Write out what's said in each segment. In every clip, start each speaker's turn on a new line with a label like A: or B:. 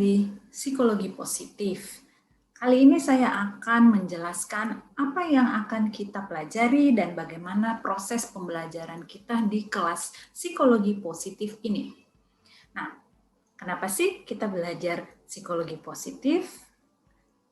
A: di Psikologi Positif. Kali ini saya akan menjelaskan apa yang akan kita pelajari dan bagaimana proses pembelajaran kita di kelas Psikologi Positif ini. Nah, kenapa sih kita belajar Psikologi Positif?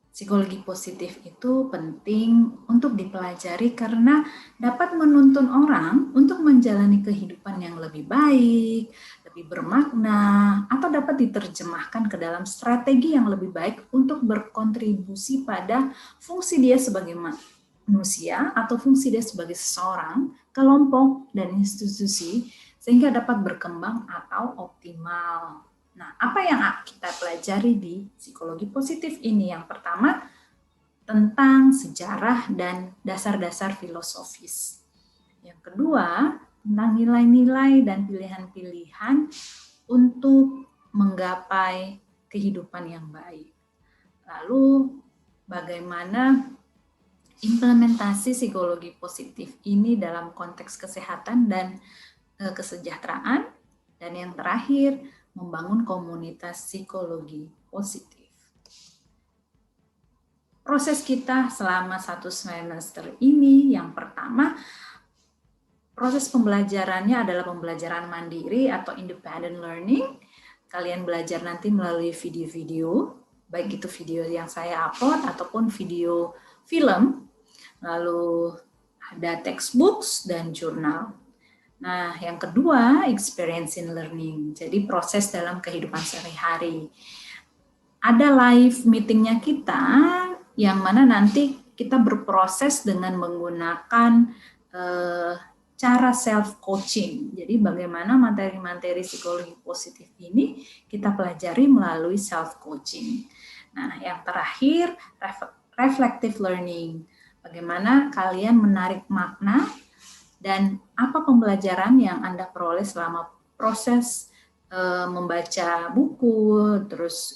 A: Psikologi positif itu penting untuk dipelajari karena dapat menuntun orang untuk menjalani kehidupan yang lebih baik, lebih bermakna, atau dapat diterjemahkan ke dalam strategi yang lebih baik untuk berkontribusi pada fungsi dia sebagai manusia atau fungsi dia sebagai seseorang, kelompok, dan institusi sehingga dapat berkembang atau optimal. Nah, apa yang kita pelajari di psikologi positif ini? Yang pertama, tentang sejarah dan dasar-dasar filosofis. Yang kedua, tentang nilai-nilai dan pilihan-pilihan untuk menggapai kehidupan yang baik. Lalu, bagaimana implementasi psikologi positif ini dalam konteks kesehatan dan kesejahteraan. Dan yang terakhir, membangun komunitas psikologi positif. Proses kita selama 1 semester ini, yang pertama, proses pembelajarannya adalah pembelajaran mandiri atau independent learning. Kalian belajar nanti melalui video-video, baik itu video yang saya upload ataupun video film, lalu ada textbooks dan jurnal. Nah, yang kedua, experience in learning. Jadi proses dalam kehidupan sehari-hari. Ada live meetingnya kita, yang mana nanti kita berproses dengan menggunakan cara self-coaching. Jadi bagaimana materi-materi psikologi positif ini kita pelajari melalui self-coaching. Nah, yang terakhir, reflective learning. Bagaimana kalian menarik makna dan apa pembelajaran yang Anda peroleh selama proses membaca buku, terus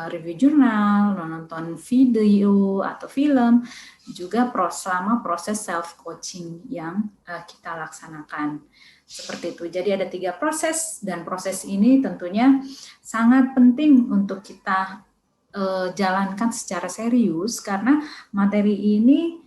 A: review jurnal, menonton video atau film, juga selama proses self-coaching yang kita laksanakan. Seperti itu. Jadi ada 3 proses, dan proses ini tentunya sangat penting untuk kita jalankan secara serius, karena materi ini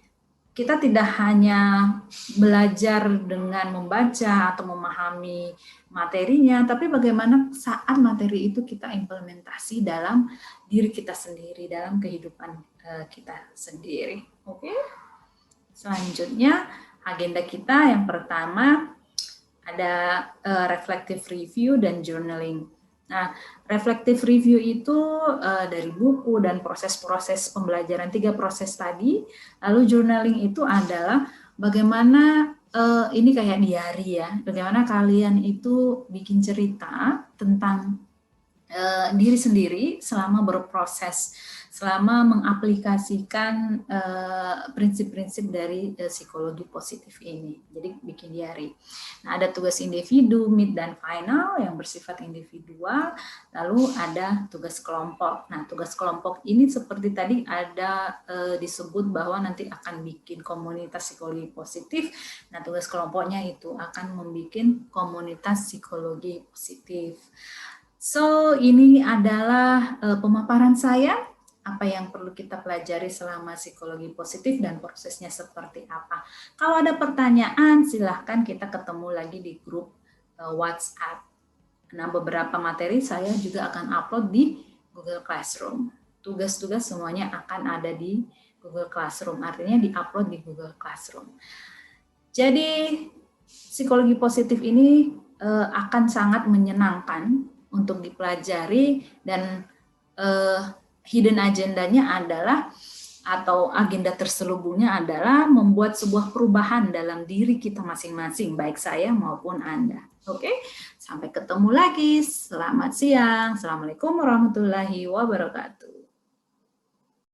A: kita tidak hanya belajar dengan membaca atau memahami materinya, tapi bagaimana saat materi itu kita implementasi dalam diri kita sendiri, dalam kehidupan kita sendiri. Oke. Selanjutnya, agenda kita yang pertama ada reflective review dan journaling. Nah, reflective review itu dari buku dan proses-proses pembelajaran 3 proses tadi. Lalu journaling itu adalah bagaimana ini kayak diary ya, bagaimana kalian itu bikin cerita tentang diri sendiri selama berproses, selama mengaplikasikan prinsip-prinsip dari psikologi positif ini. Jadi bikin diary. Nah, ada tugas individu, mid, dan final yang bersifat individual. Lalu ada tugas kelompok. Nah, tugas kelompok ini seperti tadi ada disebut bahwa nanti akan bikin komunitas psikologi positif. Nah, tugas kelompoknya itu akan membuat komunitas psikologi positif. So, ini adalah pemaparan saya, apa yang perlu kita pelajari selama psikologi positif dan prosesnya seperti apa. Kalau ada pertanyaan, silahkan kita ketemu lagi di grup WhatsApp. Nah, beberapa materi saya juga akan upload di Google Classroom. Tugas-tugas semuanya akan ada di Google Classroom, artinya di-upload di Google Classroom. Jadi, psikologi positif ini akan sangat menyenangkan untuk dipelajari, dan hidden agendanya adalah, atau agenda terselubungnya adalah membuat sebuah perubahan dalam diri kita masing-masing, baik saya maupun Anda. Oke, sampai ketemu lagi. Selamat siang. Assalamualaikum warahmatullahi wabarakatuh.